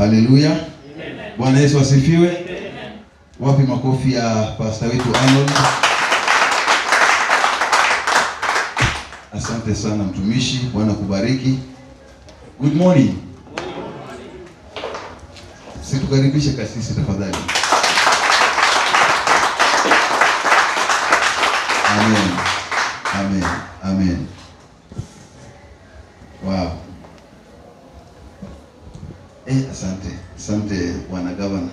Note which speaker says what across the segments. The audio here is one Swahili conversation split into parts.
Speaker 1: Haleluya. Bwana Yesu asifiwe. Wapi makofi ya pastor wetu Arnold? Asante sana mtumishi, Bwana kubariki. Good morning. Situkaribishe kasisi tafadhali. Amen. Amen. Amen. Wow. Asante Bwana Governor.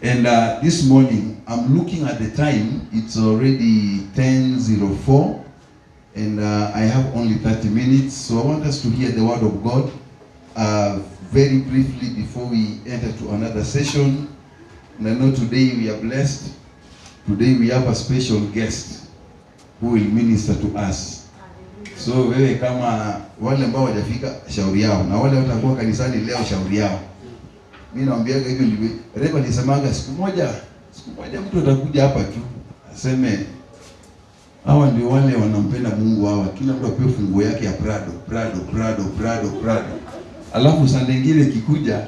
Speaker 1: And this morning I'm looking at the time. It's already 10:04 and I have only 30 minutes, so I want us to hear the word of God very briefly before we enter to another session. And I know today we are blessed. Today we have a special guest who will minister to us. So wewe kama wale ambao hawajafika, shauri yao, na wale watakuwa kanisani leo, shauri yao. Mimi naambiaga hivyo, ndivyo Reba alisemaga, siku moja mtu atakuja hapa tu aseme hawa ndio wale wanampenda Mungu hawa, kila mtu apewe funguo yake ya Prado. Alafu sande nyingine kikuja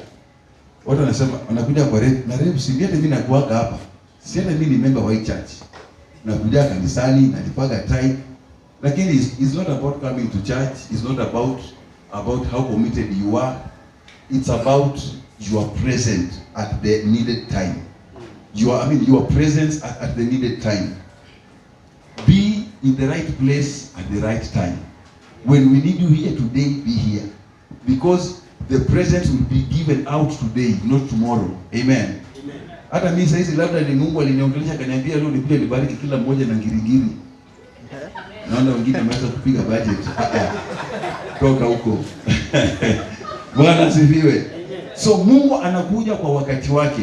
Speaker 1: watu wanasema wanakuja kwa Reba, na Reba si hata mimi nakuaga hapa. Si hata mimi ni member wa church. Nakuja kanisani na nipaga tithe. Lakini it's not about coming to church. It's not about how committed you are. It's about your presence at the needed time. Your presence at the needed time. Be in the right place at the right time. When we need you here today, be here. Because the presence will be given out today, not tomorrow. Amen. Hata mimi sasa labda ni Mungu aliniongelesha akaniambia leo nikuje nibariki kila mmoja na ngirigiri. Naona wengine wameanza kupiga budget. Toka huko. Bwana asifiwe. So Mungu anakuja kwa wakati wake.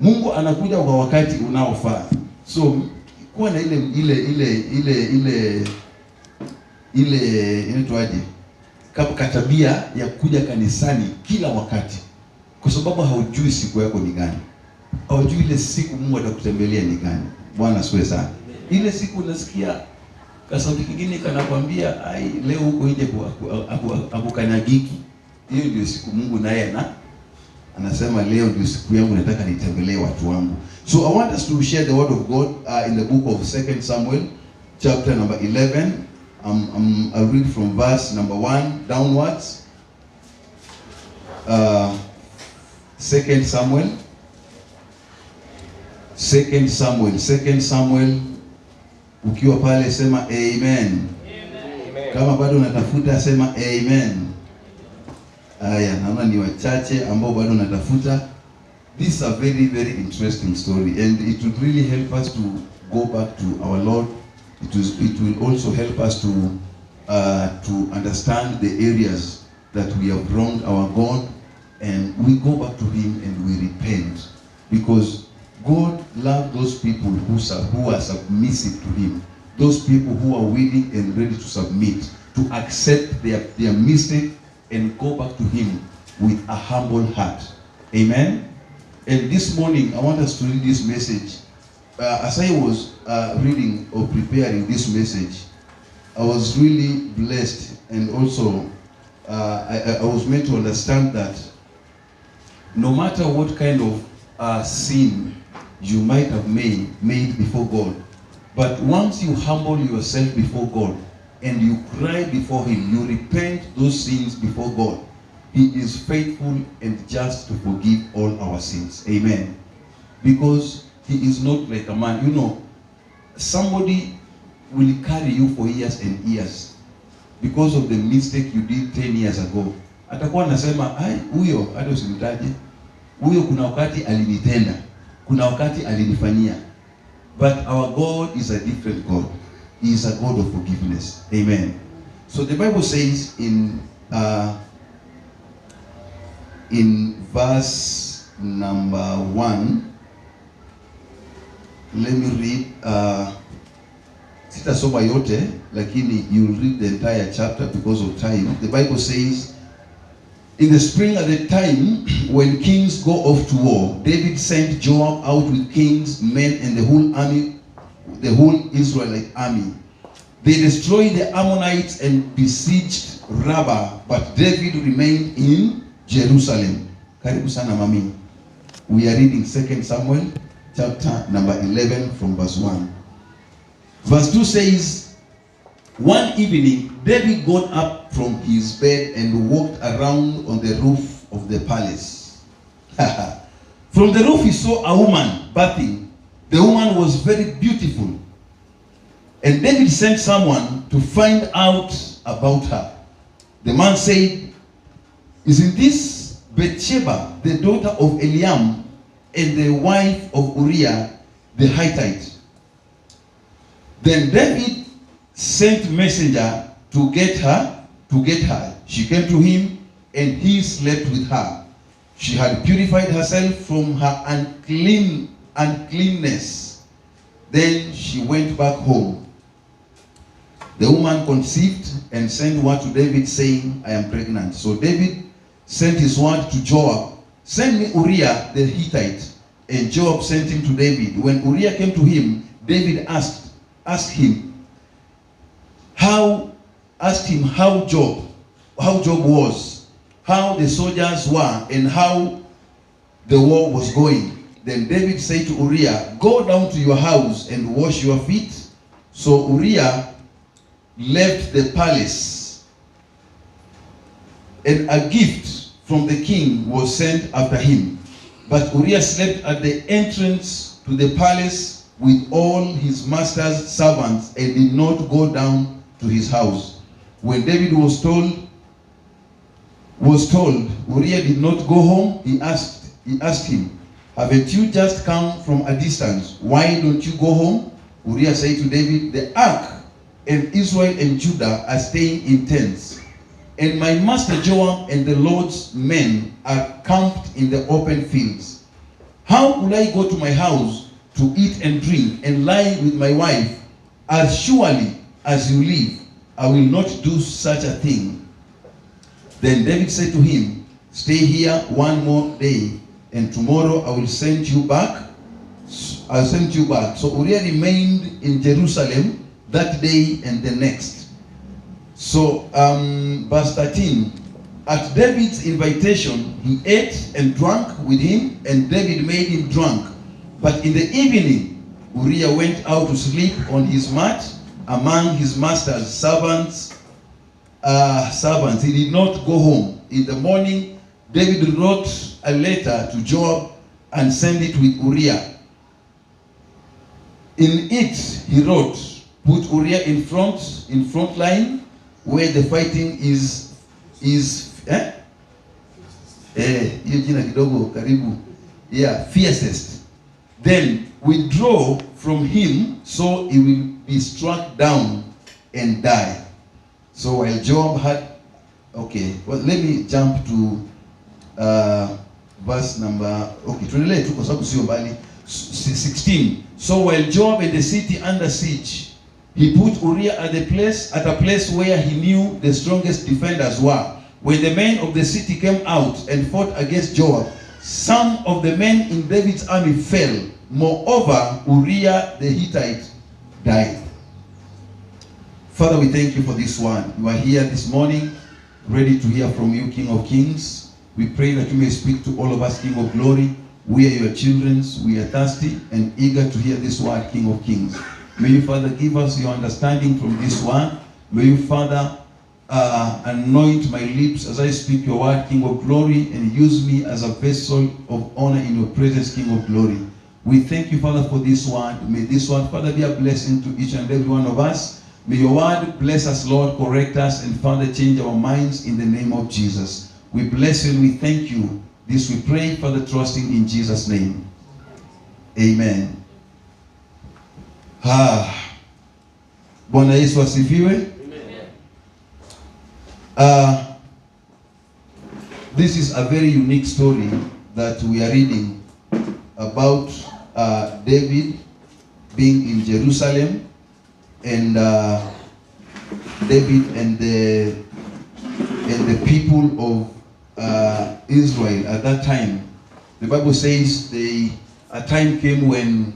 Speaker 1: Mungu anakuja kwa wakati unaofaa. So kuwa na ile inaitwaje? Kama tabia ya kuja kanisani kila wakati. Kwa sababu haujui siku yako ni gani. Haujui ile siku Mungu atakutembelea ni gani. Bwana asifiwe sana. Ile siku unasikia kasauti kingine kanakwambia ai leo huko nje akukanyagiki. Hiyo ndio siku Mungu naye anasema leo ndio siku yangu, nataka nitembelee watu wangu. So I want us to share the word of God in the book of 2 Samuel chapter number 11. I'll read from verse number 1 downwards. 2 Samuel. Ukiwa pale sema amen. Kama bado unatafuta sema amen. Aya, naona ni wachache ambao bado unatafuta. This is a very, very interesting story and it would really help us to go back to our Lord. It will also help us to understand the areas that we have wronged our God, and we go back to Him and we repent, because God loves those people who are submissive to Him, those people who are willing and ready to submit, to accept their mistake and go back to Him with a humble heart. Amen. And this morning I want us to read this message. As I was reading or preparing this message, I was really blessed, and also I was meant to understand that no matter what kind of sin you might have made before God, but once you humble yourself before God and you cry before Him, you repent those sins before God, He is faithful and just to forgive all our sins. Amen. Because He is not like a man. You know, somebody will carry you for years and years because of the mistake you did 10 years ago. Atakuwa anasema, ai, huyo hata usimtaje. Huyo kuna wakati alinitenda, kuna wakati alinifanyia. But our God is a different God. He is a God of forgiveness. Amen. So the Bible says in in verse number 1. Let me read. Sitasoma yote, lakini you'll read the entire chapter because of time. The Bible says, in the spring at the time when kings go off to war, David sent Joab out with kings, men, and the whole army, the whole Israelite army. They destroyed the Ammonites and besieged Rabbah, but David remained in Jerusalem. Karibu sana mami. We are reading 2 Samuel chapter number 11 from verse 1. Verse 2 says, one evening, David got up from his bed and walked around on the roof of the palace. From the roof he saw a woman bathing. The woman was very beautiful. And David sent someone to find out about her. The man said, isn't this Bathsheba, the daughter of Eliam, and the wife of Uriah the Hittite? Then David sent messenger to get her. She came to him, and he slept with her. She had purified herself from her uncleanness. Then she went back home. The woman conceived and sent word to David, saying, I am pregnant. So David sent his word to Joab, send me Uriah the Hittite. And Joab sent him to David. When Uriah came to him, David asked him how Joab was, how the soldiers were, and how the war was going. Then David said to Uriah, go down to your house and wash your feet. So Uriah left the palace, and a gift from the king was sent after him. But Uriah slept at the entrance to the palace with all his master's servants and did not go down to his house. When David was told Uriah did not go home, he asked him, haven't you just come from a distance? Why don't you go home? Uriah said to David, the ark and Israel and Judah are staying in tents, and my master Joab and the Lord's men are camped in the open fields. How will I go to my house to eat and drink and lie with my wife? As surely as you live, I will not do such a thing. Then David said to him, stay here one more day, and tomorrow I will send you back. I'll send you back. So Uriah remained in Jerusalem that day and the next. So verse 13, at David's invitation, he ate and drank with him, and David made him drunk. But in the evening, Uriah went out to sleep on his mat among his master's servants. He did not go home. In the morning, David wrote a letter to Joab and sent it with Uriah. In it, he wrote, put Uriah in front line where the fighting is fiercest. Then withdraw from him, so he will be struck down and die. So while Joab had, let me jump to verse number, 16. So while Joab in the city under siege, he put Uriah at a place where he knew the strongest defenders were. When the men of the city came out and fought against Joab, some of the men in David's army fell. Moreover, Uriah the Hittite died. Father, we thank you for this one. You are here this morning, ready to hear from you, King of Kings. We pray that you may speak to all of us, King of Glory. We are your children. We are thirsty and eager to hear this word, King of Kings. May you, Father, give us your understanding from this word. May you, Father, anoint my lips as I speak your word, King of Glory, and use me as a vessel of honor in your presence, King of Glory. We thank you, Father, for this word. May this word, Father, be a blessing to each and every one of us. May your word bless us, Lord, correct us, and Father, change our minds in the name of Jesus. We bless you and we thank you. This we pray, Father, trusting in Jesus' name. Amen. Bwana Yesu asifiwe. this is a very unique story that we are reading about David being in Jerusalem, and David and the people of Israel at that time. The Bible says a time came when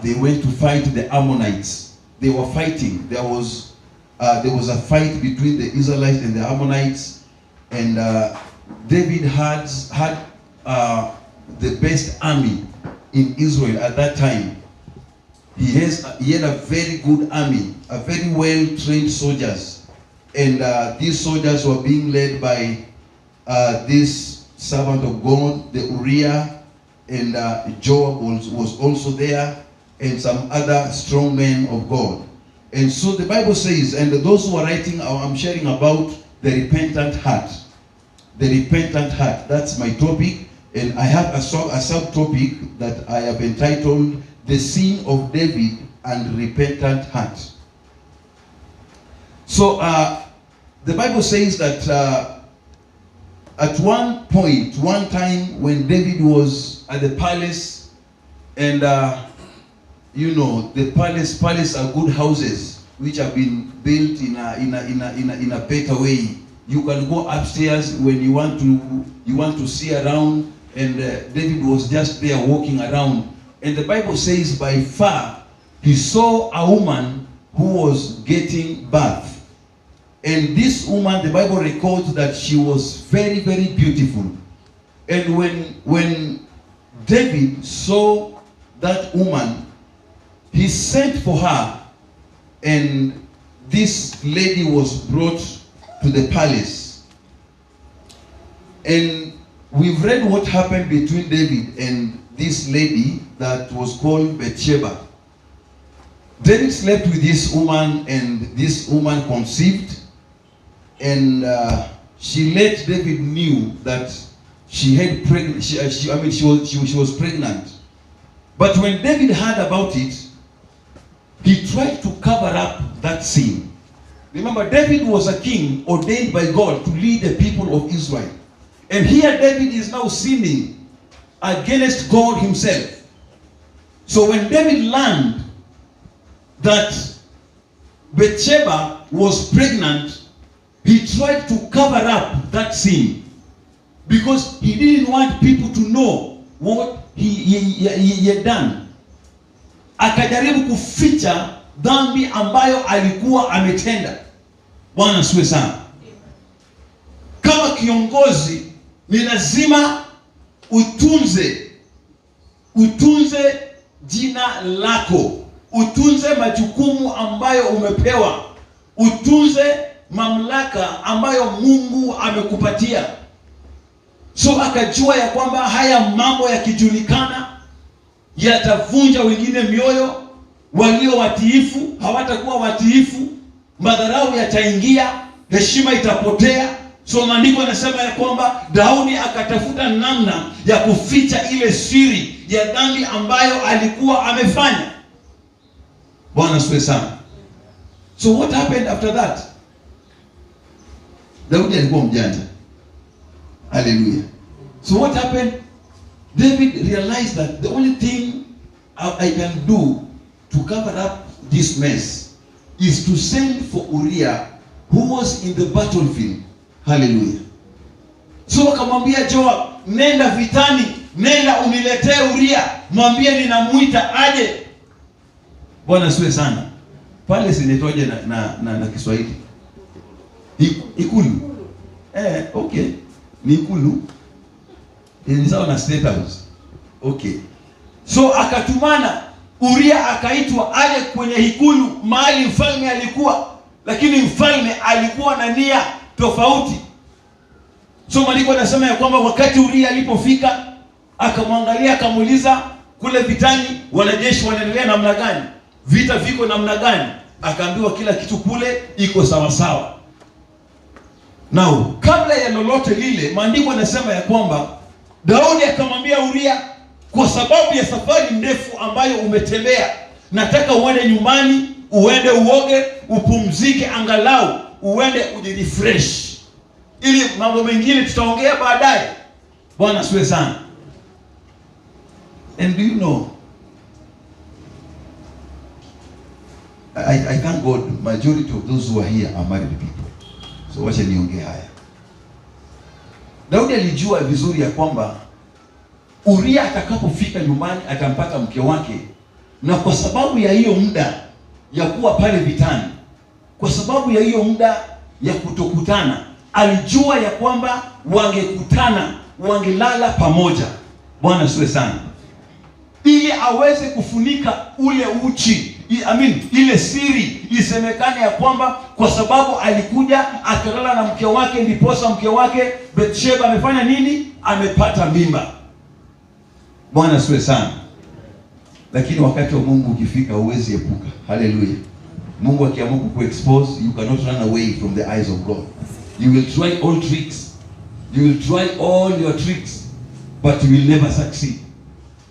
Speaker 1: they went to fight the Ammonites. They were fighting. There was a fight between the Israelites and the Ammonites, and David had the best army in Israel at that time. He had a very good army, a very well-trained soldiers, and these soldiers were being led by this servant of God, the Uriah, and Joab was also there, and some other strong men of God. And so the Bible says, and those who are writing, I'm sharing about the repentant heart. The repentant heart, that's my topic, and I have a subtopic that I have entitled, The Sin of David and Repentant Heart. So the Bible says that at one time when David was at the palace, and you know, the palace are good houses which have been built in a better way. You can go upstairs when you want to see around, and David was just there walking around, and the Bible says by far he saw a woman who was getting birth. And this woman, the Bible records that she was very, very beautiful. And when David saw that woman, he sent for her, and this lady was brought to the palace. And we've read what happened between David and this lady that was called Bathsheba. David slept with this woman, and this woman conceived, and she let David knew that she had pregnant. She was pregnant. But when David heard about it, he tried to cover up that sin. Remember, David was a king ordained by God to lead the people of Israel. And here David is now sinning against God himself. So when David learned that Bathsheba was pregnant, he tried to cover up that sin, because he didn't want people to know what he had done. Akajaribu kuficha dhambi ambayo alikuwa ametenda. Bwana asifiwe sana. Kama kiongozi ni lazima utunze jina lako, utunze majukumu ambayo umepewa, utunze mamlaka ambayo Mungu amekupatia. So akajua ya kwamba haya mambo yakijulikana yatavunja wengine mioyo. Walio watiifu hawatakuwa watiifu, madharau yataingia, heshima itapotea. So maandiko yanasema ya kwamba Daudi akatafuta namna ya kuficha ile siri ya dhambi ambayo alikuwa amefanya. Bwana asifiwe sana. So what happened after that? Daudi alikuwa mjanja. Hallelujah. So what happened? David realized that the only thing I can do to cover up this mess is to send for Uriah, who was in the battlefield. Hallelujah. So akamwambia Joab, nenda vitani, nenda uniletee Uriah, mwambie ninamuita aje. Bwana asifiwe sana. Pale sinetoje na Kiswahili? Ikulu. Okay. Ni ikulu. Ni sawa na state house. Okay. So akatumana Uriah, akaitwa aje kwenye ikulu mahali mfalme alikuwa, lakini mfalme alikuwa na nia tofauti. So maandiko yanasema ya kwamba wakati Uriah alipofika, akamwangalia, akamuuliza, kule vitani wanajeshi wanaendelea namna gani? Vita viko namna gani? Akaambiwa kila kitu kule iko sawa sawa. Now, kabla ya lolote lile, maandiko yanasema ya kwamba Daudi akamwambia Uriah, kwa sababu ya safari ndefu ambayo umetembea, nataka uende nyumbani, uende uoge, upumzike, angalau uende ujirefresh.
Speaker 2: ili mambo mengine tutaongea baadaye. Bwana asiwe sana.
Speaker 1: And do you know, I thank God majority of those who are here are married people. So wacha niongee haya. Daudi alijua vizuri ya kwamba Uria atakapofika nyumbani atampata mke wake, na kwa sababu ya hiyo muda ya kuwa pale vitani, kwa sababu ya hiyo muda ya kutokutana, alijua ya kwamba wangekutana, wangelala pamoja. Bwana asiwe sana. Ili aweze kufunika ule uchi, ile siri, isemekane ya kwamba kwa sababu alikuja akalala na mke wake, ndiposa mke wake Bathsheba amefanya nini? Amepata mimba. Bwana asiwe sana. Lakini wakati wa Mungu ukifika huwezi epuka. Hallelujah. Mungu akiamua kukuexpose, you cannot run away from the eyes of God. You will try all tricks. You will try all your tricks, but you will never succeed.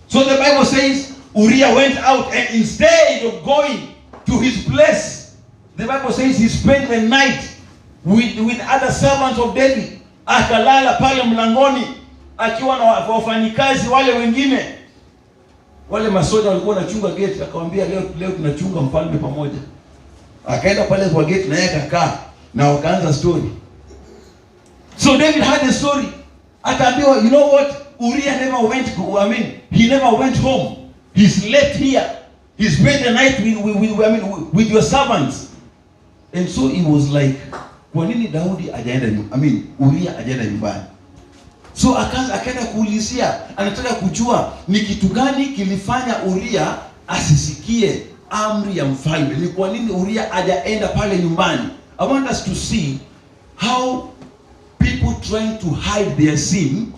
Speaker 1: So the Bible says Uriah went out, and instead of going to his place, the Bible says he spent the night with other servants of David. Akalala pale mlangoni akiwa na wafanyikazi wale wengine. Wale masoja walikuwa wanachunga gate, akamwambia leo tunachunga mfalme pamoja. Akaenda pale kwa gate na yeye akakaa na wakaanza story. So David had a story. Akaambiwa, you know what? Uriah never went, he never went home. He slept here. He spent the night with your servants. And so he was like, kwa nini Daudi ajaenda Uriah ajaenda nyumbani? So akaenda kuulizia, anataka kujua ni kitu gani kilifanya Uriah asisikie amri ya mfalme. Ni kwa nini Uriah ajaenda pale nyumbani? I want us to see how people trying to hide their sin,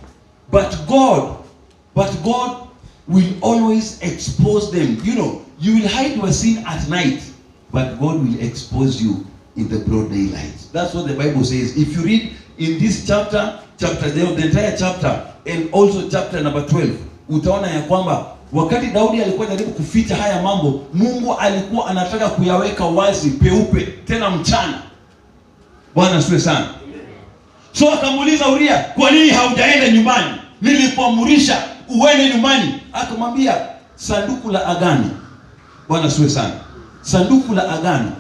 Speaker 1: but God will always expose them. You know, you will hide your sin at night, but God will expose you in the broad daylight. That's what the Bible says. If you read in this the entire chapter, and also chapter number 12, utaona ya kwamba wakati Daudi alikuwa anajaribu kuficha haya mambo, Mungu alikuwa anataka kuyaweka wazi peupe tena mchana. Bwana asifiwe sana. So akamuuliza Uriah, kwa nini haujaenda nyumbani? Nilikuamurisha uende nyumbani. Akamwambia, sanduku la agano. Bwana asifiwe sana. Sanduku la agano,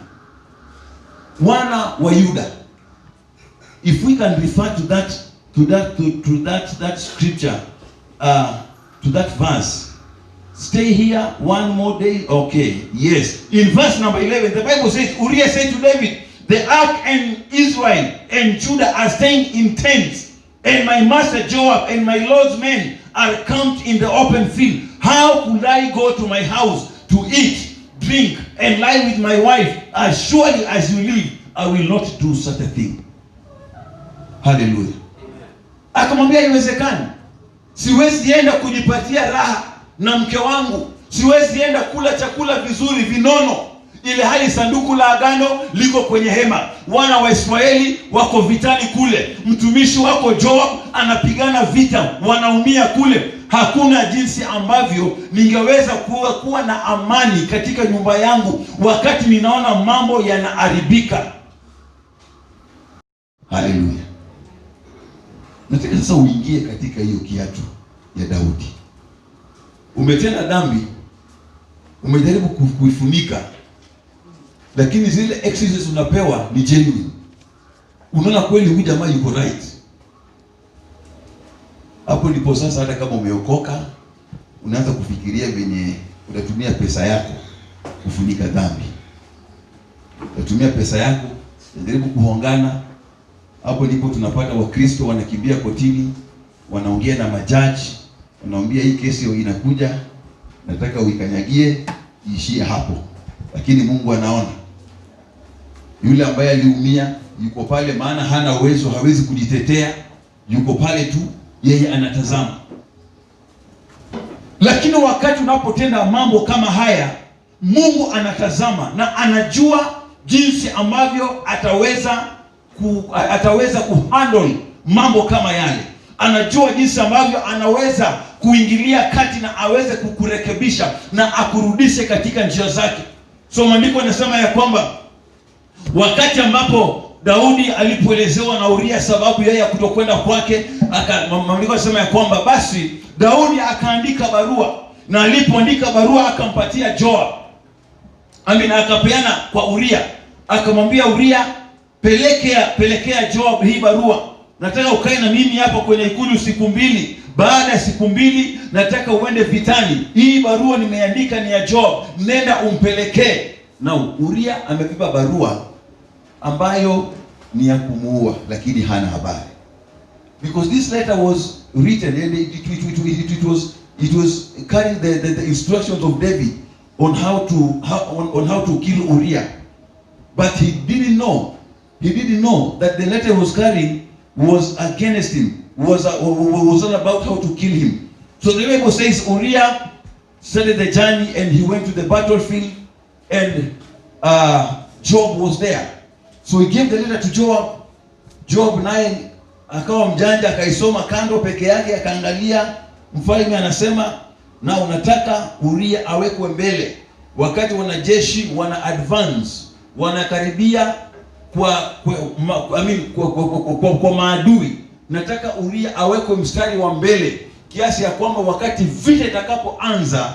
Speaker 1: wana wa Yuda. If we can refer to that scripture, to that verse. Stay here one more day. Okay, yes. In verse number 11, the Bible says, Uriah said to David, the ark and Israel and Judah are staying in tents, and my master Joab and my Lord's men are camped in the open field. How could I go to my house to eat, drink, and lie with my wife? As surely as you live, I will not do such a thing. Hallelujah. Akamwambia, iwezekani. Siwezi enda kujipatia raha na mke wangu. Siwezi enda kula chakula vizuri vinono, ile hali sanduku la agano liko kwenye hema. Wana wa Israeli wako vitani kule. Mtumishi wako Joab anapigana vita, wanaumia kule. Hakuna jinsi ambavyo ningeweza kuwa na amani katika nyumba yangu wakati ninaona mambo yanaharibika. Hallelujah. Nataka sasa uingie katika hiyo kiatu ya Daudi. Umetenda dhambi, umejaribu kuifunika, lakini zile excuses unapewa ni genuine. Unaona kweli huyu jamaa yuko right. Hapo ndipo sasa hata kama umeokoka, unaanza kufikiria venye utatumia pesa yako kufunika dhambi. Utatumia pesa yako, unajaribu kuhongana. Hapo ndipo tunapata Wakristo wanakimbia kotini, wanaongea na majaji, wanaambia hii kesi inakuja, nataka uikanyagie iishie hapo. Lakini Mungu anaona. Yule ambaye aliumia yuko pale, maana hana uwezo, hawezi kujitetea, yuko pale tu, yeye anatazama. Lakini wakati unapotenda mambo kama haya, Mungu anatazama na anajua jinsi ambavyo ataweza kuhandle mambo kama yale. Anajua jinsi ambavyo anaweza kuingilia kati na aweze kukurekebisha na akurudishe katika njia zake. So maandiko yanasema ya kwamba wakati ambapo
Speaker 2: Daudi alipoelezewa na Uria sababu yeye ya kutokwenda kwake, maandiko yanasema ya kwamba basi Daudi akaandika barua, na alipoandika barua akampatia Joab. Akapeana kwa Uria, akamwambia Uria, pelekea Joab hii barua. Nataka ukae na mimi hapa kwenye ikulu siku 2. Baada ya siku 2 nataka uende vitani. Hii barua nimeandika ni ya Joab, nenda umpelekee. Na Uria amebeba barua ambayo ni ya kumuua, lakini hana habari. Because this letter was written and it was carrying the instructions of David on how to kill Uriah. But he didn't know that the letter was carrying was against him, was all about how to kill him. So the Bible says Uriah started the journey and he went to the battlefield, and Joab was there. So he gave the letter to Joab. Joab naye akawa mjanja, akaisoma kando peke yake, akaangalia mfalme anasema na unataka Uriah awekwe mbele. Wakati wanajeshi wana advance, wanakaribia kwa maadui, nataka Uriah awekwe mstari wa mbele, kiasi ya kwamba wakati vita itakapoanza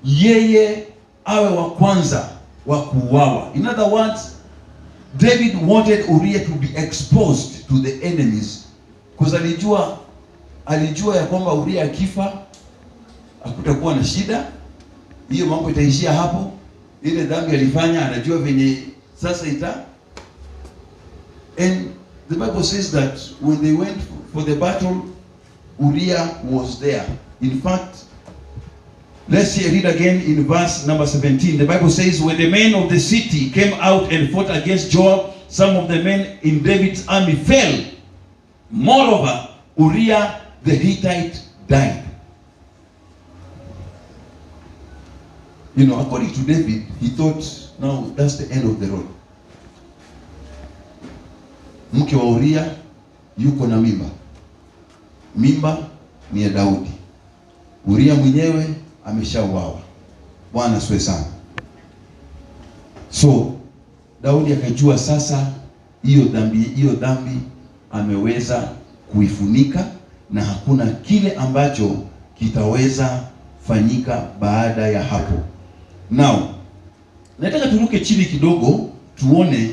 Speaker 2: yeye awe wa kwanza wa kuuawa. In other words, David wanted Uriah to be exposed to the enemies, because alijua ya kwamba Uriah akifa hakutakuwa na shida, hiyo mambo itaishia hapo. Ile dhambi alifanya anajua venye sasa and the Bible says that when they went for the battle, Uriah was there. In fact, let's read again in verse number 17. The Bible says, when the men of the city came out and fought against Joab, some of the men in David's army fell. Moreover, Uriah the Hittite died. You know, according to David, he thought, now that's the end of the road. Mke wa Uriah yuko na mimba. Mimba ni ya Daudi. Uriah mwenyewe ameshauawa. Bwana asifiwe sana. So Daudi akajua sasa hiyo dhambi ameweza kuifunika, na hakuna kile ambacho kitaweza fanyika baada ya hapo. Now, nataka turuke chini kidogo tuone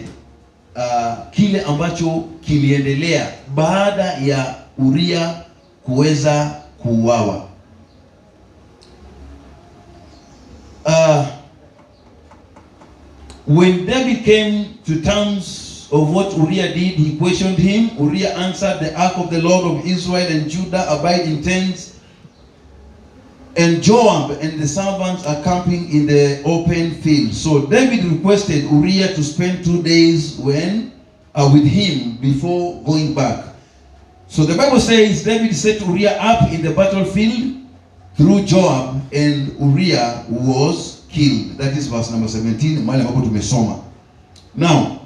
Speaker 2: kile ambacho kiliendelea baada ya Uriah kuweza kuuawa. When David came to terms of what Uriah did, he questioned him. Uriah answered, the ark of the Lord of Israel and Judah abide in tents, and Joab and the servants are camping in the open field. So David requested Uriah to spend 2 days with him before going back. So the Bible says David set Uriah up in the battlefield through Joab, and Uriah was killed. That is verse number 17. Now,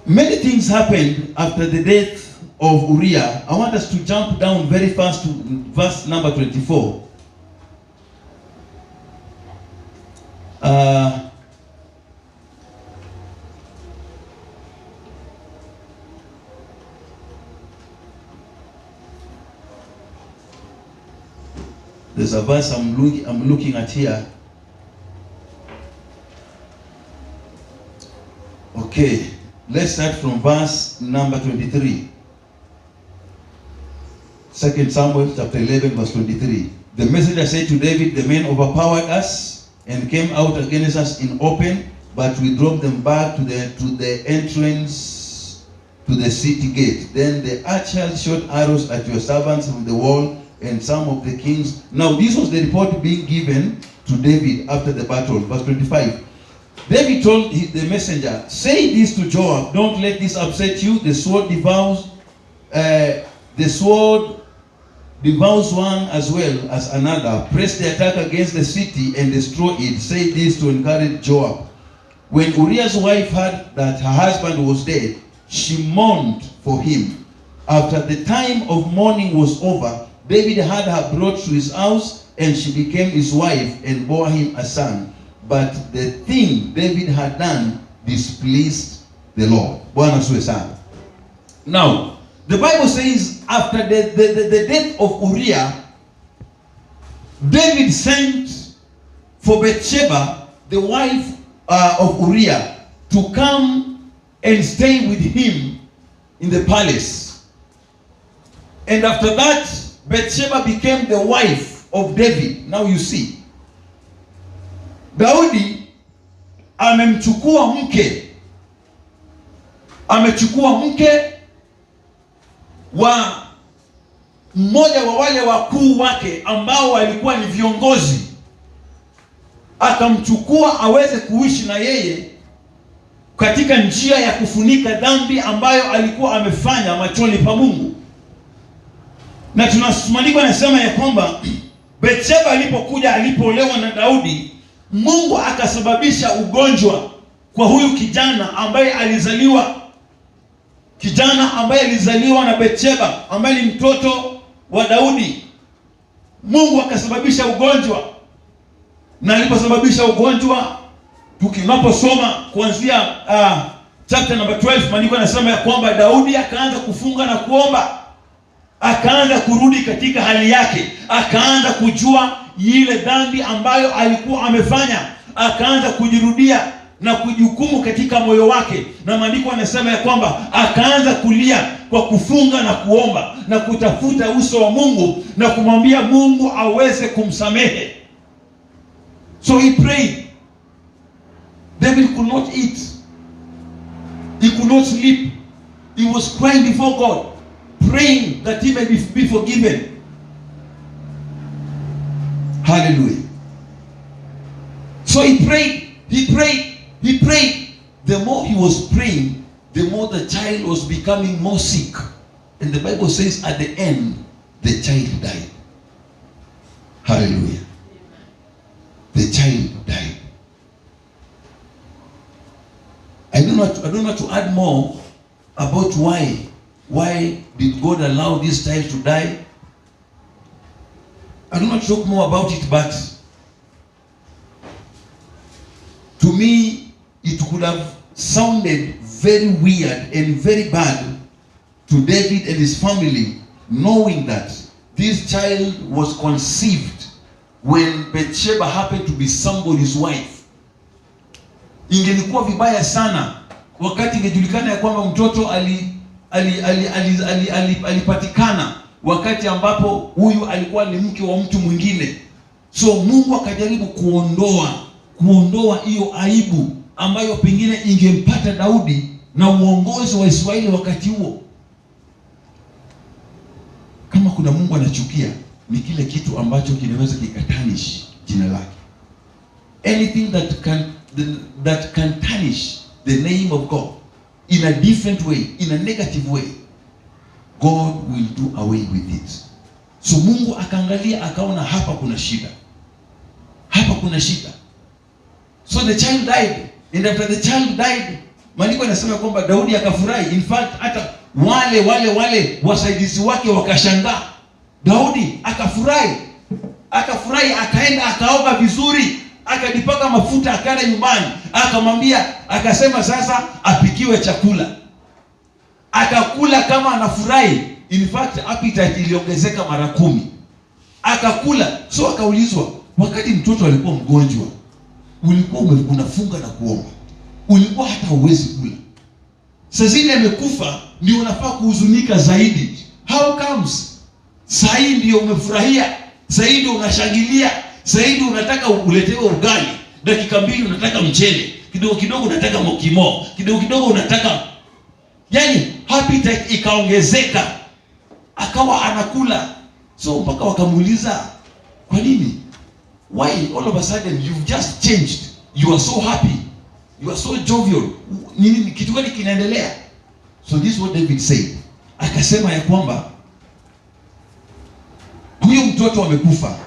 Speaker 2: many things happened after the death of Uriah. I want us to jump down very fast to verse number 24. There's a verse I'm looking at here. Okay, let's start from verse number 23. 2 Samuel chapter 11 verse 23. The messenger said to David, the men overpowered us and came out against us in open, but we drove them back to the entrance to the city gate. Then the archers shot arrows at your servants from the wall and some of the kings. Now this was the report being given to David after the battle. Verse 25. David told the messenger, say this to Joab, don't let this upset you. The sword devours one as well as another. Press the attack against the city and destroy it. Say this to encourage Joab. When Uriah's wife heard that her husband was dead, she mourned for him. After the time of mourning was over, David had her brought to his house, and she became his wife and bore him a son. But the thing David had done displeased
Speaker 1: the Lord. Bwana asifiwe sana.
Speaker 2: Now, the Bible says after the death of Uriah, David sent for Bathsheba, the wife of Uriah, to come and stay with him in the palace. And after that, Bathsheba became the wife of David. Now you see, Daudi amechukua mke wa mmoja wa wale wakuu wake ambao walikuwa ni viongozi, akamchukua aweze kuishi na yeye katika njia ya kufunika dhambi ambayo alikuwa amefanya machoni pa Mungu. Na tunasemaandiko anasema ya kwamba Bathsheba alipoolewa na Daudi, Mungu akasababisha ugonjwa kwa huyu kijana ambaye alizaliwa na Bathsheba, ambaye ni mtoto wa Daudi. Mungu akasababisha ugonjwa, na aliposababisha ugonjwa, tunaposoma kuanzia chapter number 12, maandiko yanasema ya kwamba Daudi akaanza kufunga na kuomba, akaanza kurudi katika hali yake, akaanza kujua ile dhambi ambayo alikuwa amefanya, akaanza kujirudia na kujihukumu katika moyo wake. Na maandiko yanasema ya kwamba akaanza kulia kwa kufunga na kuomba na kutafuta uso wa Mungu na kumwambia Mungu aweze kumsamehe. So he prayed. David could not eat. He could not sleep. He was crying before God, praying that he may be forgiven. Hallelujah. So he prayed. The more he was praying, the more the child was becoming more sick. And the Bible says at the end, the child died. Hallelujah. The child died. I don't know to add more about why did God allow this child to die. I don't want to talk more about it, but to me, it could have sounded very weird and very bad to David and his family, knowing that this child was conceived when Bathsheba happened to be somebody's wife. Ingelikuwa vibaya sana wakati ingejulikana ya kwamba mtoto alipatikana wakati ambapo huyu alikuwa ni mke wa mtu mwingine. So Mungu akajaribu kuondoa hiyo aibu ambayo pengine ingempata Daudi na uongozi wa Israeli wakati huo. Kama kuna Mungu anachukia, ni kile kitu ambacho kinaweza kikatanish jina lake. Anything that can tarnish the name of God in a different way, in a negative way, God will do away with it. So Mungu akaangalia, akaona hapa kuna shida. So the child died. And after the child died, maandiko yanasema kwamba Daudi akafurahi. In fact, hata wale wasaidizi wake wakashangaa. Daudi akafurahi, akaenda akaoga vizuri, akajipaka mafuta, akaenda nyumbani, akasema sasa apikiwe chakula. Akakula kama anafurahi. In fact, appetite iliongezeka mara 10. Akakula. So akaulizwa, wakati mtoto alikuwa mgonjwa, ulikuwa unafunga na kuomba, ulikuwa hata huwezi kula. Sasa hivi amekufa, ndio unafaa kuhuzunika zaidi. How comes? Sasa hivi ndio umefurahia, sasa hivi ndio unashangilia, sasa hivi unataka uletewe ugali, dakika 2 unataka mchele, kidogo unataka mokimo, kidogo unataka, yani appetite ikaongezeka, akawa anakula. So mpaka wakamuuliza, kwa nini? Why all of a sudden you've just changed? You are so happy, you are so jovial. Nini kitu gani kinaendelea? So this is what David said. Akasema ya kwamba huyo mtoto amekufa,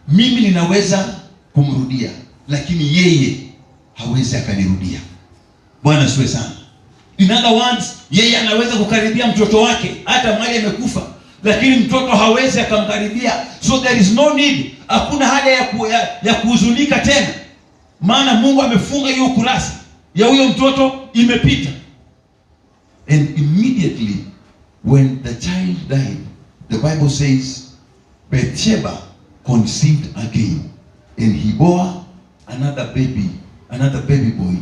Speaker 2: mimi ninaweza kumrudia, lakini yeye hawezi akanirudia. Bwana asifiwe sana. In other words, yeye anaweza kukaribia mtoto wake hata mali amekufa, lakini mtoto hawezi akamkaribia. So there is no need, hakuna haja ya kuhuzunika tena, maana Mungu amefunga hiyo kurasa ya huyo mtoto imepita.
Speaker 1: And immediately when the child died, the Bible says Bathsheba conceived again, and he bore another baby boy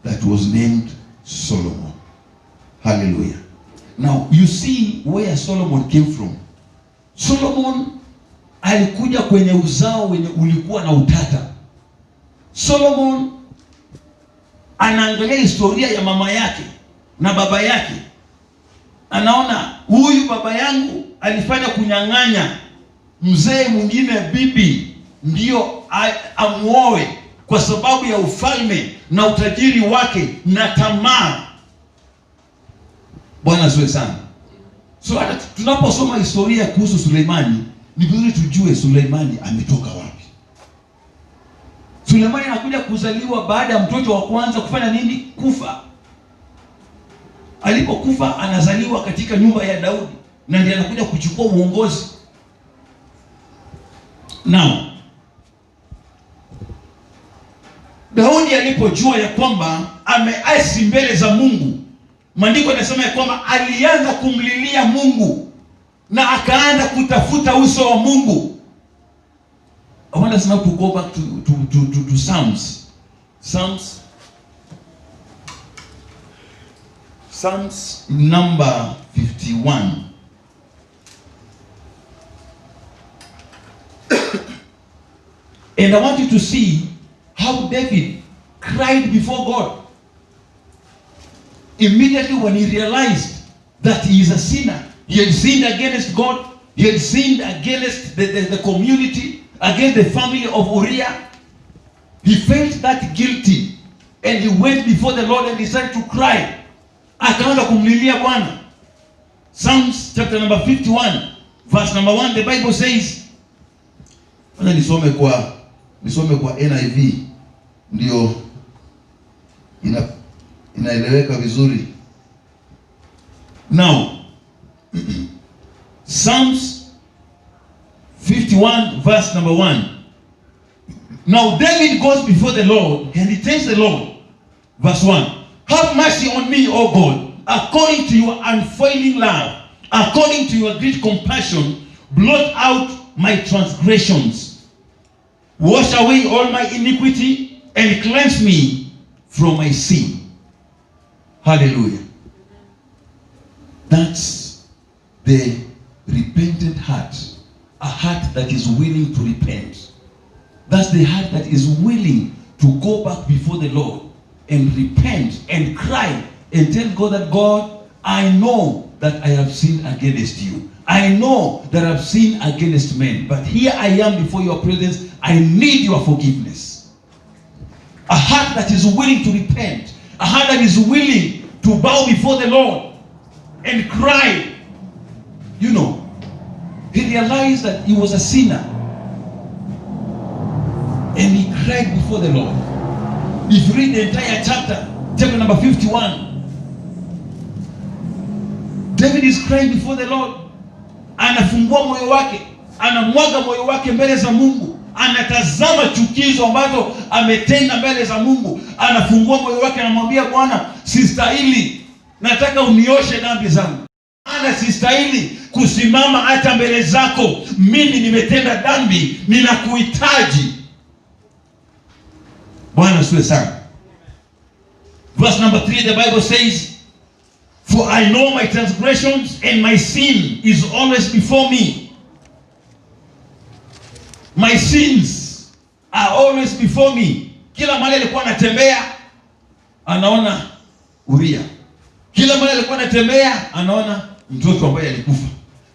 Speaker 1: that was named Solomon. Hallelujah. Now you see where Solomon came from. Solomon alikuja kwenye uzao wenye ulikuwa na utata. Solomon anaangalia historia ya mama yake na baba yake. Anaona huyu baba yangu alifanya kunyang'anya mzee mwingine bibi ndio amuoe kwa sababu ya ufalme na utajiri wake na tamaa. Bwana asifiwe sana. So hata tunaposoma historia kuhusu Suleimani, ni vizuri tujue Suleimani ametoka wapi. Suleimani anakuja kuzaliwa baada ya mtoto wa kwanza kufanya nini? Kufa. Alipokufa anazaliwa katika nyumba ya Daudi na ndiye anakuja kuchukua uongozi. Now, Daudi alipojua ya kwamba ameasi mbele za Mungu, maandiko yanasema ya kwamba alianza kumlilia Mungu na akaanza kutafuta uso wa Mungu. I want us now to go back to Psalms. Psalms number 51. And I want you to see how David cried before God. Immediately when he realized that he is a sinner, he had sinned against God, he had sinned against the community, against the family of Uriah. He felt that guilty and he went before the Lord and decided to cry. Akaanza kumlilia Bwana. Psalms chapter number 51 verse number 1, the Bible says, nisome kwa NIV ndio inaeleweka vizuri. Now Psalms 51 verse number 1. Now David goes before the Lord and he tells the Lord, verse 1, have mercy on me, O God, according to your unfailing love, according to your great compassion, blot out my transgressions. Wash away all my iniquity and cleanse me from my sin. Hallelujah. That's the repentant heart. A heart that is willing to repent. That's the heart that is willing to go back before the Lord and repent and cry and tell God that, God, I know that I have sinned against you. I know that I have sinned against men. But here I am before your presence. I need your forgiveness. A heart that is willing to repent. A heart that is willing to bow before the Lord and cry. You know, he realized that he was a sinner. And he cried before the Lord. If you read the entire chapter number 51, David is crying before the Lord. Anafungua moyo wake, anamwaga moyo wake mbele za Mungu, anatazama chukizo ambazo ametenda mbele za Mungu, anafungua moyo wake, anamwambia Bwana, sistahili, nataka unioshe dhambi zangu. Ana sistahili kusimama hata mbele zako, mimi nimetenda dhambi, ninakuhitaji. Bwana asifiwe sana. Verse number 3, the Bible says, for I know my transgressions and my sin is always before me. My sins are always before me. Kila mahali alikuwa anatembea anaona Uria. Kila mahali alikuwa anatembea anaona mtoto ambaye alikufa.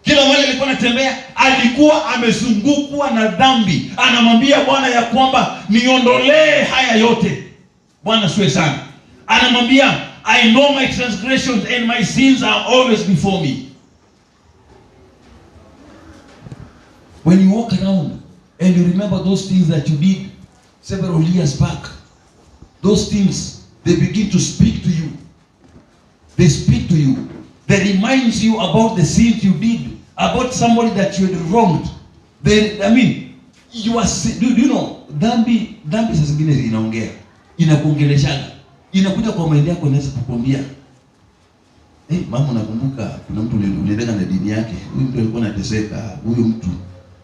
Speaker 1: Kila mahali alikuwa anatembea alikuwa amezungukwa na dhambi. Anamwambia Bwana ya kwamba niondolee haya yote. Bwana asifiwe sana. Anamwambia, I know my transgressions and my sins are always before me. When you walk around and you remember those things that you did several years back, those things, they begin to speak to you. They speak to you. They remind you about the sins you did, about somebody that you had wronged. You are, do you know, dhambi saa zingine inaongea, inakuongeleshaga.
Speaker 2: inakuja kwa mind yako, inaweza kukwambia mama, nakumbuka kuna mtu uliendeka na dini yake, huyu mtu alikuwa anateseka, huyu mtu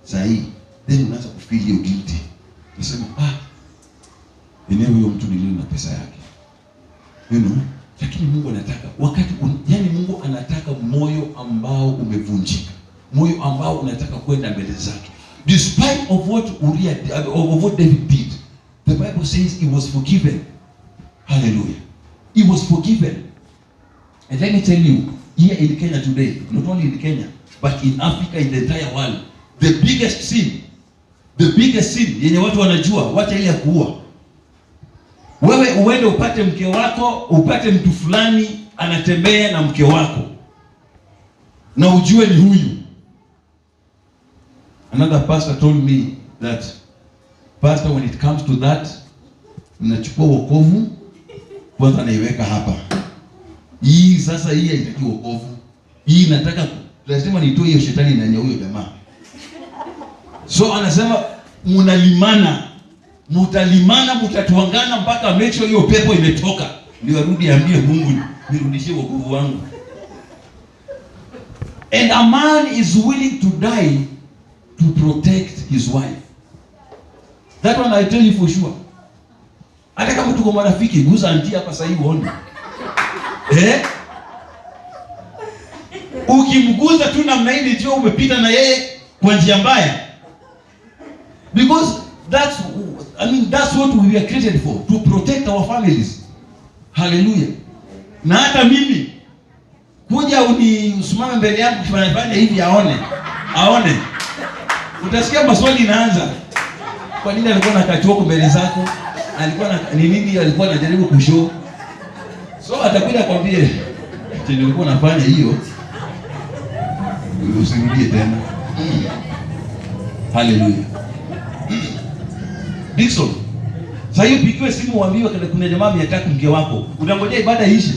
Speaker 2: sahi. Then unaanza kufeel hiyo guilty. Unasema eneo huyo mtu nilio na pesa yake. Lakini Mungu anataka wakati yani Mungu anataka moyo ambao umevunjika. Moyo ambao unataka kwenda mbele zake. Despite of what David did, the Bible says he was forgiven. Hallelujah. He was forgiven. And let me tell you, here in Kenya today, not only in Kenya, but in Africa, in the entire world, the biggest sin yenye watu wanajua, wacha ile ya kuua. Wewe uende upate mke wako, upate mtu fulani anatembea na mke wako, na ujue ni huyu. Another pastor told me that, pastor, when it comes to that, ninachukua wokovu kwanza naiweka hapa. Hii sasa hii haitaki wokovu. Hii nataka lazima nitoe hiyo shetani ndani ya huyo jamaa. So anasema mutalimana, mutatuangana mpaka mecho hiyo pepo imetoka. Ndio arudi ambie Mungu, nirudishie wokovu wangu. And a man is willing to die to protect his wife. That one I tell you for sure. Hata kama tuko marafiki, guza anti hapa sasa hivi uone. Ukimguza tu namna hii ndio umepita na yeye kwa njia mbaya. Because that's what we were created for, to protect our families. Hallelujah. Na hata mimi kuja usimame mbele yangu kufanya hivi aone. Utasikia maswali inaanza. Kwa nini alikuwa na kachoko mbele zako? Alikuwa na nini alikuwa anajaribu kushow? So atakuja kwambie, nilikuwa nafanya hiyo. Usirudie tena. Hallelujah. Dixon, sasa hiyo pikiwe simu uambiwe kuna jamaa ametaka mke wako. Unangojea ibada iishe.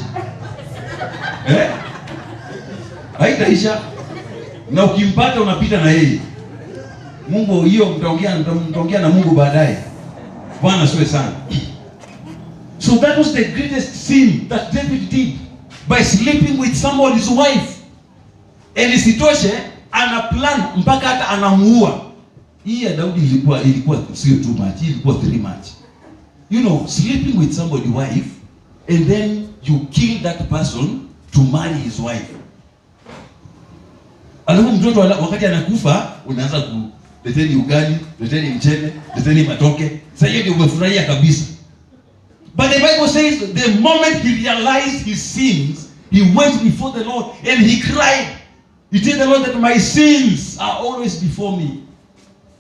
Speaker 2: Haitaisha. Na ukimpata unapita na yeye. Mungu hiyo mtaongea na Mungu baadaye. Bwana asiwe sana. So that was the greatest sin that David did, by sleeping with somebody's wife. And isitoshe ana plan mpaka hata anamuua. Hii ya Daudi ilikuwa sio too much, ilikuwa very much. Sleeping with somebody's wife and then you kill that person to marry his wife. Alafu mtoto wakati anakufa unaanza leteni ugali, leteni mchele, leteni matoke. Sasa hiyo ndio umefurahia kabisa. But the Bible says the moment he realized his sins, he went before the Lord and he cried. He told the Lord that my sins are always before me.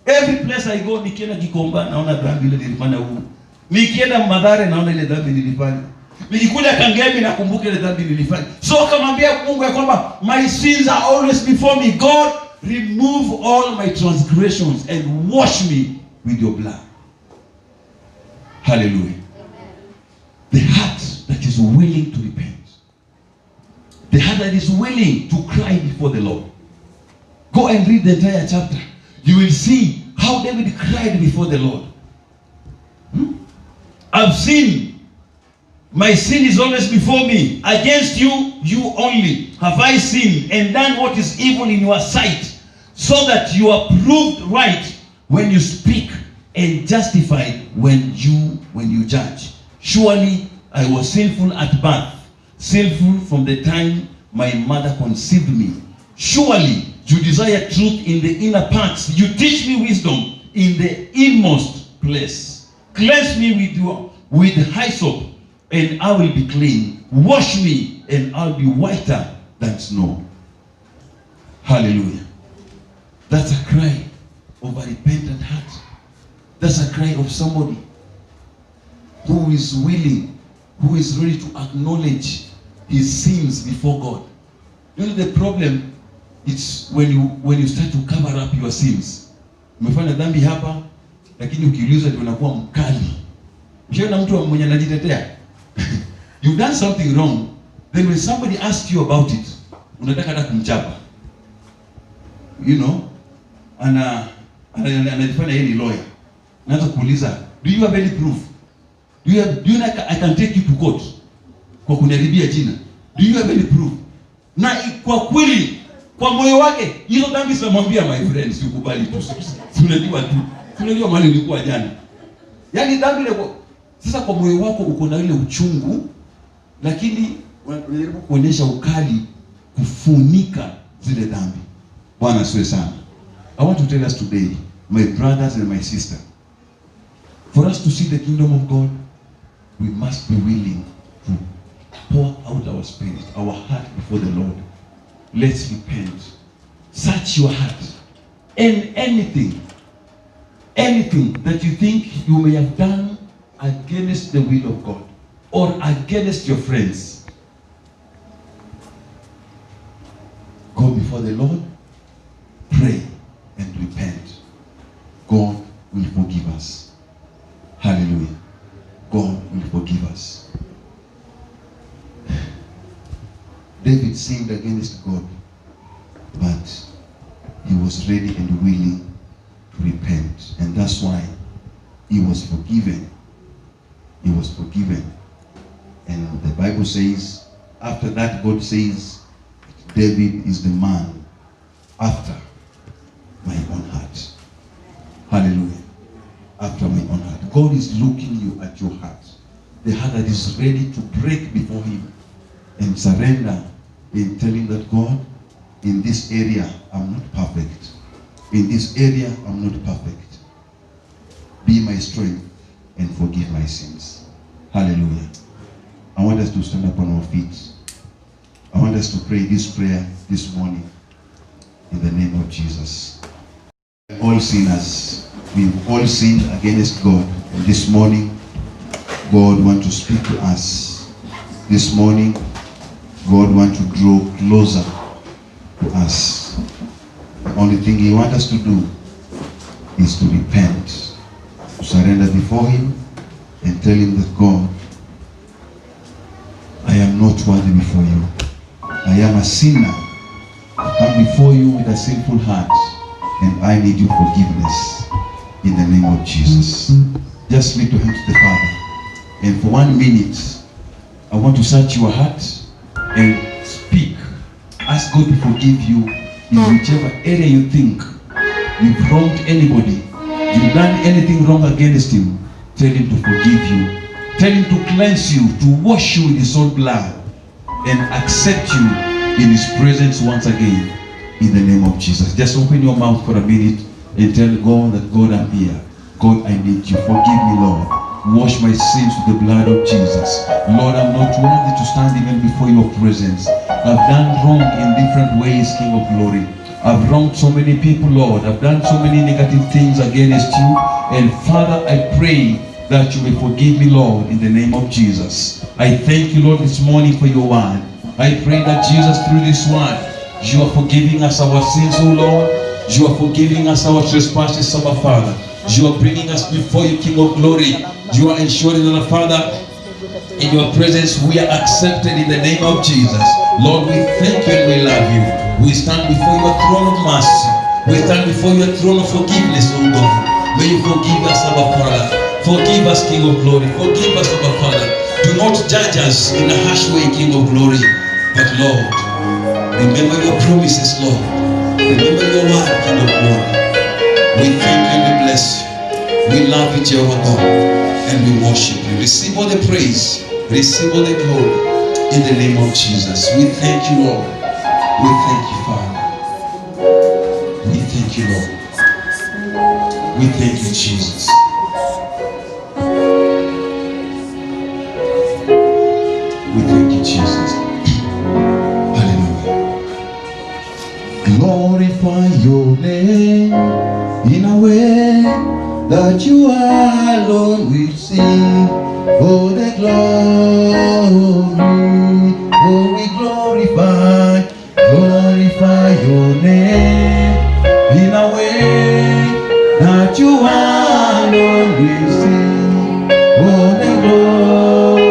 Speaker 2: Every place I go, nikienda Gikomba naona dhambi ile nilifanya huko. Nikienda Mathare naona ile dhambi nilifanya. Nikikuja Kangemi nakumbuka ile dhambi nilifanya. So akamwambia Mungu ya kwamba my sins are always before me. God, remove all my transgressions and wash me with your blood. Hallelujah. The heart that is willing to repent. The heart that is willing to cry before the Lord. Go and read the entire chapter. You will see how David cried before the Lord. I've sinned. My sin is always before me. Against you, you only have I sinned and done what is evil in your sight, so that you are proved right when you speak and justified when you judge. Surely I was sinful at birth, sinful from the time my mother conceived me. Surely you desire truth in the inner parts. You teach me wisdom in the inmost place. Cleanse me with hyssop, and I will be clean. Wash me, and I'll be whiter than snow. Hallelujah. That's a cry of a repentant heart. That's a cry of somebody who is willing, who is ready to acknowledge his sins before God. The problem is when you start to cover up your sins. Umefanya dhambi hapa, lakini ukiuliza ndio unakuwa mkali. Ukiona mtu mwenye anajitetea, you've done something wrong, then when somebody asks you about it, unataka hata kumchapa. Anajifanya yeye ni lawyer. Naanza kuuliza, do you have any proof? Do you know I can take you to court kwa kuniharibia jina? Do you have any proof? Na kwa kweli kwa moyo wake hizo dhambi zinamwambia, my friend, sikubali tu. Tunajua tu. Tunajua mahali ulikuwa jana. Yaani dhambi ile sasa kwa moyo wako uko na ile uchungu, lakini unajaribu kuonyesha ukali kufunika zile dhambi. Bwana asifiwe sana. I want to tell us today, my brothers and my sister, for us to see the kingdom of God, we must be willing to pour out our spirit, our heart before the Lord. Let's repent. Search your heart. And anything that you think you may have done against the will of God or against your friends, go before the Lord, pray and repent. God will forgive us. Hallelujah. God will forgive us. David sinned against God, but he was ready and willing to repent. And that's why he was forgiven. He was forgiven. And the Bible says, after that, God says, David is the man after my own heart. Hallelujah. After my own heart. God is looking you at your heart. The heart that is ready to break before him and surrender in telling that God, in this area, I'm not perfect. In this area, I'm not perfect. Be my strength and forgive my sins. Hallelujah. I want us to stand up on our feet. I want us to pray this prayer this morning in the name of Jesus. All sinners, we've all sinned against God. And this morning, God wants to speak to us. This morning, God wants to draw closer to us. The only thing he wants us to do is to repent, to surrender before him and tell him that, God, I am not worthy before you. I am a sinner. I come before you with a sinful heart and I need your forgiveness in the name of Jesus. Just lift your hand to the Father. And for 1 minute, I want to search your heart and speak. Ask God to forgive you in whichever area you think you've wronged anybody, you've done anything wrong against him. Tell him to forgive you. Tell him to cleanse you, to wash you with his own blood and accept you in his presence once again in the name of Jesus. Just open your mouth for a minute and tell God that, God, I'm here. God, I need you. Forgive me, Lord. Wash my sins with the blood of Jesus. Lord, I'm not worthy to stand even before your presence. I've done wrong in different ways, King of glory. I've wronged so many people, Lord. I've done so many negative things against you. And Father, I pray that you may forgive me, Lord, in the name of Jesus. I thank you, Lord, this morning for your word. I pray that Jesus, through this word, you are forgiving us our sins, O Lord. You are forgiving us our trespasses, our Father. You are bringing us before you, King of glory. You are ensuring that, Father, in your presence we are accepted in the name of Jesus. Lord, we thank you and we love you. We stand before your throne of mercy. We stand before your throne of forgiveness, O God. May you forgive us, our Father. Forgive us, King of glory. Forgive us, our Father. Do not judge us in a harsh way, King of glory. But Lord, remember your promises, Lord. Remember your word, King of glory. We thank you and we bless you. We love you, Jehovah God, and we worship you. Receive all the praise. Receive all the glory in the name of Jesus. We thank you, Lord. We thank you, Father. We thank you, Lord. We thank you, Jesus. We thank you, Jesus. Hallelujah.
Speaker 1: Glorify your name in a way that you alone will sing. Oh, the glory. Oh, we glorify your name in a way that you alone will sing. Oh, the glory.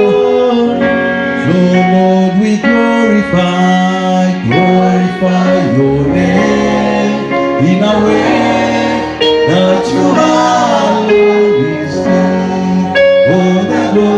Speaker 1: So Lord, we glorify your name in a way that you alone will sing. Oh, the glory.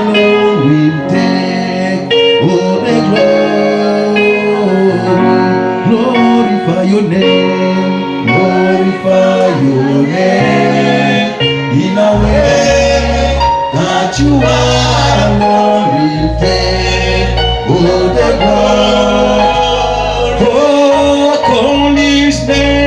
Speaker 1: alone will take all the glory. Glorify your name, glorify your name in a way that you alone will take all the glory.
Speaker 2: Oh, call His name.